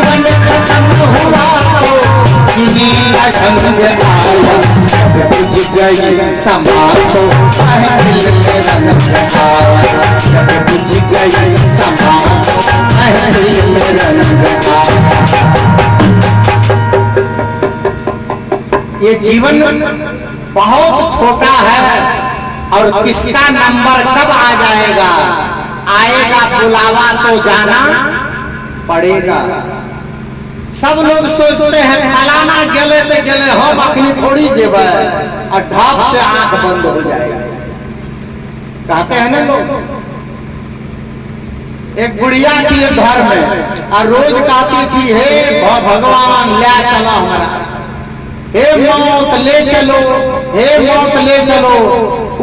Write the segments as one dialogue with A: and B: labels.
A: जीवन खत्म हुआ तो जीने का ढंग आया, जब बुझ गई समा तो महफिल में रंग आया, जब बुझ गई समा तो महफिल में रंग आया। ये जीवन बहुत छोटा है और किसका नंबर कब आ जाएगा, आएगा बुलावा तो जाना पड़ेगा। सब लोग सोचते हैं फलाना गले तो गले हम अखनी थोड़ी जेब और ढाप से आंख बंद हो जाएगा, कहते हैं ना लोग। एक बुढ़िया थी घर में और रोज कहती थी हे भगवान ले चलो हमारा, हे मौत ले चलो, हे मौत ले चलो।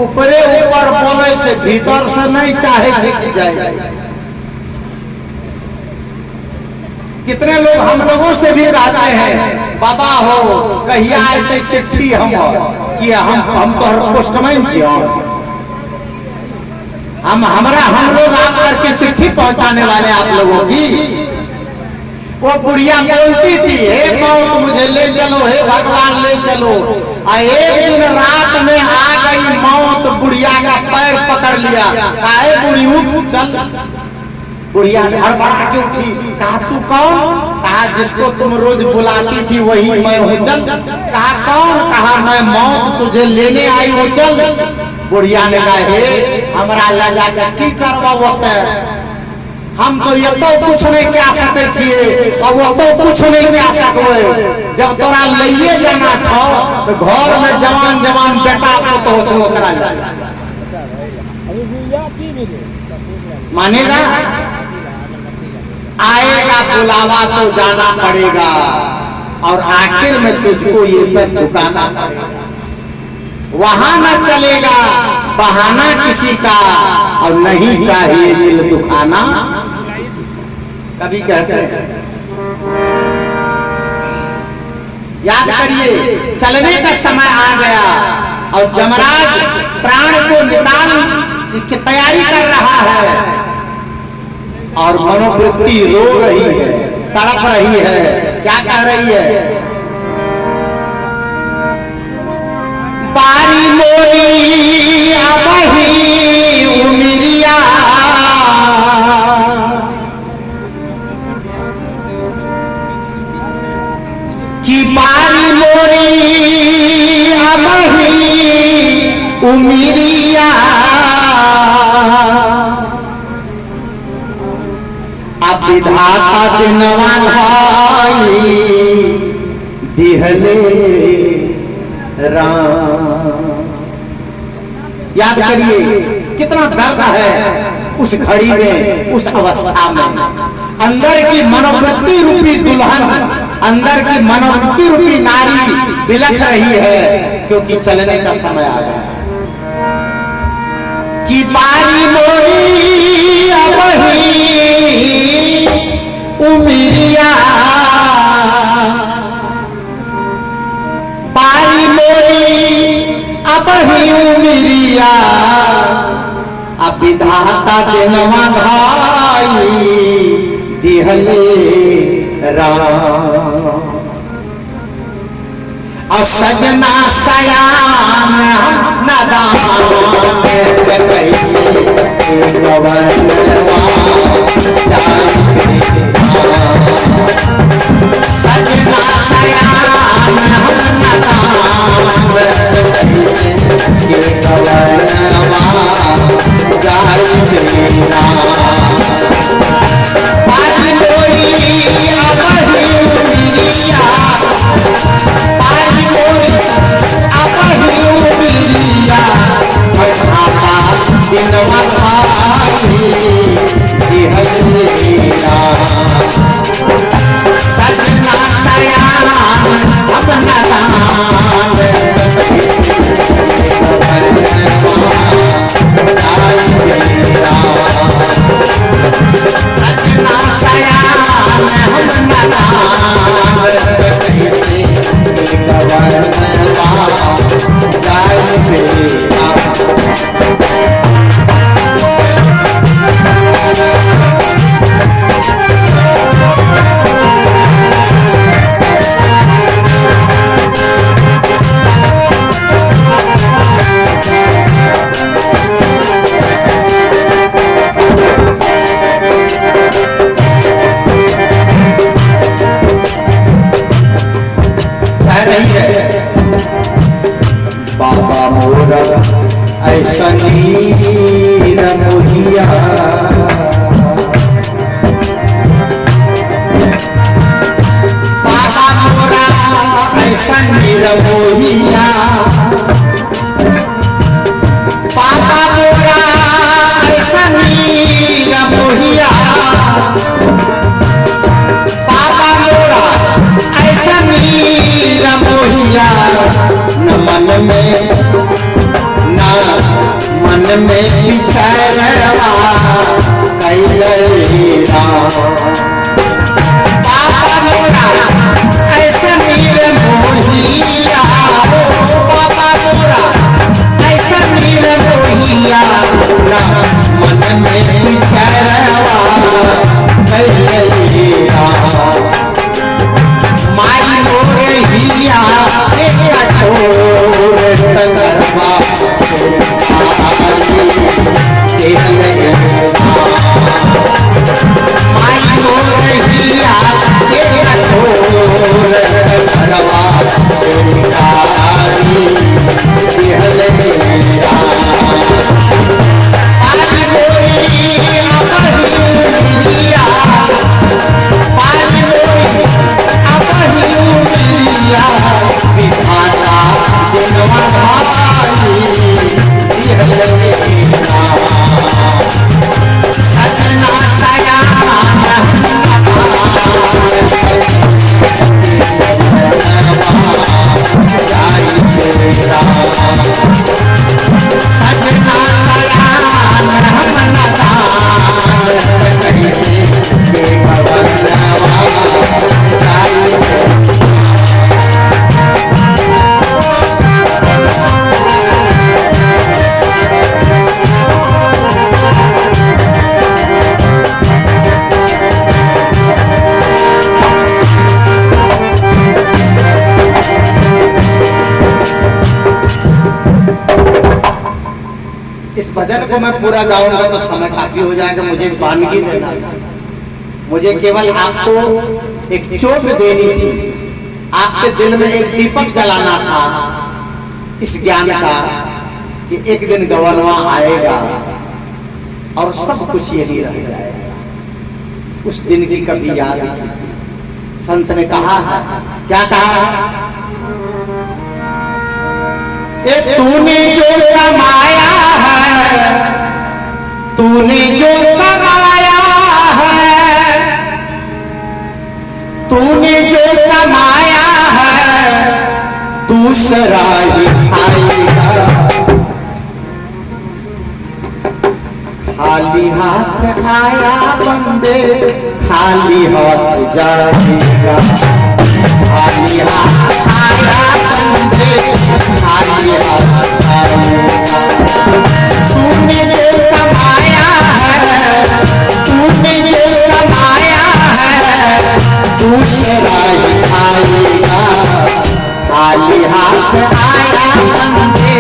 A: ऊपरे ऊपर बोले से भीतर से नहीं चाहे से जाए। कितने लोग हम लोगों से भी कहते हैं बाबा हो कहिया आते चिट्ठी हम कि हम तो पोस्टमैन छी, हम लोग आप करके चिट्ठी पहुंचाने वाले आप लोगों की। वो बुढ़िया बोलती थी हे मौत मुझे ले चलो, हे भगवान ले चलो। एक दिन रात में आ गई मौत, बुढ़िया का पैर पकड़ लिया, काहे बुढ़ी उठ चल। बुढ़िया हड़बड़ा के उठी, कहा तू कौन? कहा जिसको तुम रोज बुलाती थी वही मैं हूँ, चल। कहा कौन? कहा मैं मौत तुझे लेने आई हूँ, चल। बुढ़िया ने कहा हे हमरा लजा के की करवा होते, हम तो ये तो कुछ नहीं कह सके छिए और वो तो कुछ नहीं कह सकबे। जब तोरा लइए जाना छो तो घर में जवान जवान बेटा पुतो छो ओकरा ले मानेगा, आएगा बुलावा तो जाना पड़ेगा और आखिर में तुझको ये सब चुकाना पड़ेगा। वहां न चलेगा बहाना किसी का और नहीं चाहिए दिल दुखाना। कभी कहते हैं याद करिए चलने का समय आ गया और जमराज प्राण को निकाल की तैयारी कर रहा है और मनोवृत्ति रो रही है, तड़प रही है। क्या कह रही है? बारी मोरी अबही उमिरिया, कि बारी मोरी अबही उमिरिया, अब विधाता दिनवा भाई दिहले राम। याद करिए कितना दर्द है उस घड़ी में, उस अवस्था में। अंदर की मनोवृत्ति रूपी दुल्हन, अंदर की मनोवृत्ति रूपी नारी बिलख रही है क्योंकि चलने का समय आ गया। कि बारी मोरी अबही उमिरिया, बारी मोरी अबही उमिरिया, अब विधाता देनवा भाई दिहले राम। और सजना सयान नदान कैसे गवनवा सजना सयान नदान कैसे गवनवा जाई देना। बारी मोरी अबही उमिरिया, बारी मोरी अबही उमिरिया, दिनवा भाई को मैं पूरा गाऊंगा तो समय काफी हो जाएगा, मुझे वानगी देना था, मुझे केवल आपको एक चोट देनी थी, आपके दिल में एक दीपक जलाना था इस ज्ञान का कि एक दिन गवनवा आएगा और सब कुछ यही रह जाएगा। उस दिन की कभी याद कीजिए। संत ने कहा है, क्या कहा? तूने जो कमाया है, तूने जो कमाया है, तूने जो कमाया है, दूसरा ही खाएगा। खाली हाथ आया बंदे, खाली हाथ जाएगा। खाली हाथ आया बंदे, खाली हाथ जाएगा। तूने जो कमाया है, तूने जो कमाया है, दूसरा ही खाएगा। खाली हाथ आया बंदे,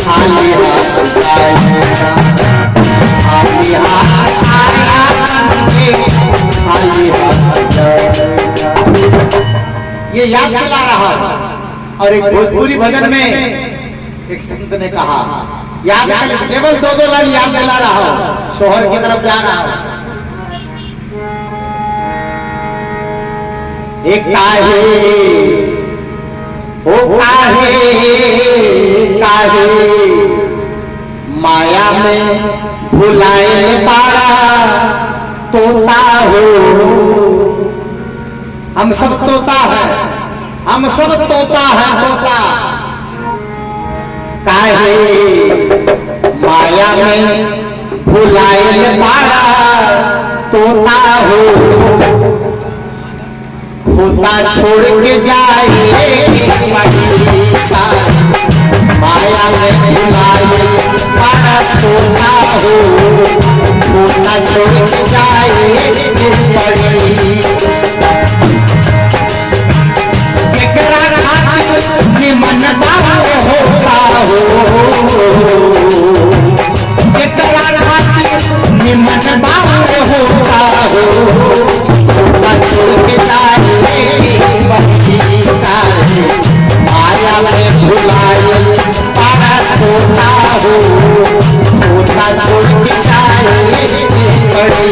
A: खाली हाथ जाएगा। खाली हाथ आया बंदे, खाली हाथ जाएगा। ये याद दिला रहा है। और एक भोजपुरी भजन में एक संत ने कहा, याद केवल दो दो लाइन याद दिला रहा हो, शोहर की तरफ जा रहा हो। एक काहे ओ काहे काहे माया में भुलाए पारा तोता हो। हम सब तोता है, हम सब तोता है, तोता। काहे माया में भुलाए पारा तोता हो। खोता छोड़ के जाए माया में भुलाए पारा तोता हो। खोता छोड़ के जाए मन बाहर होता हो। मन बाहर होता हो। छोड़ के माया में भुलाए पारा तोता हो। तोता छोड़ के जाए बड़ी।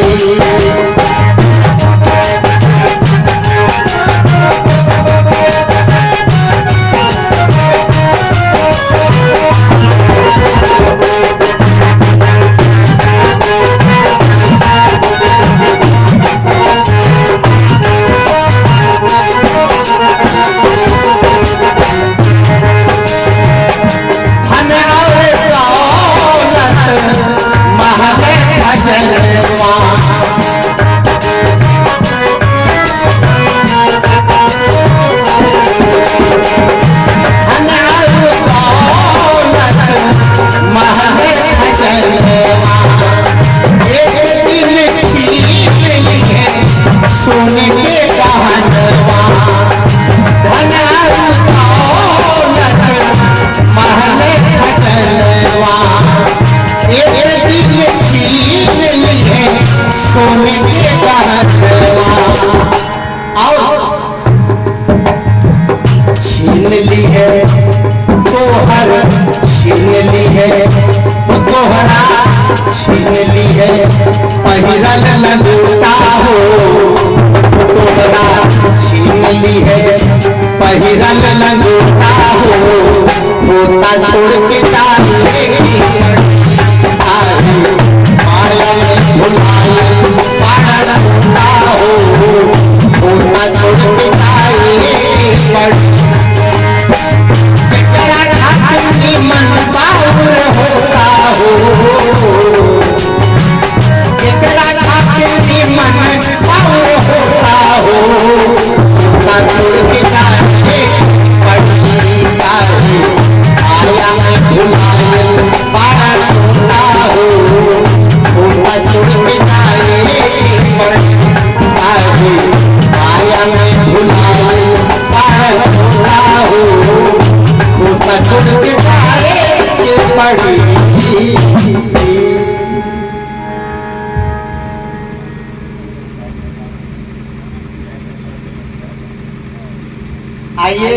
A: आइए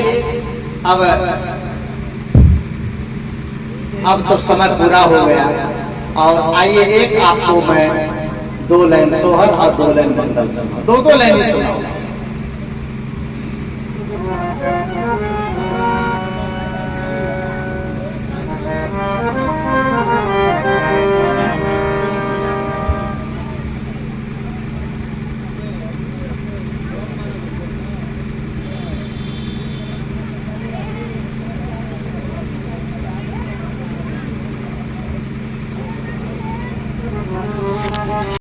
A: अब तो समय पूरा हो गया और आइए एक आपको मैं 2 लाइन सोहर और 2 लाइन बंदल सुना, 2 लाइन ही सुनाऊंगा।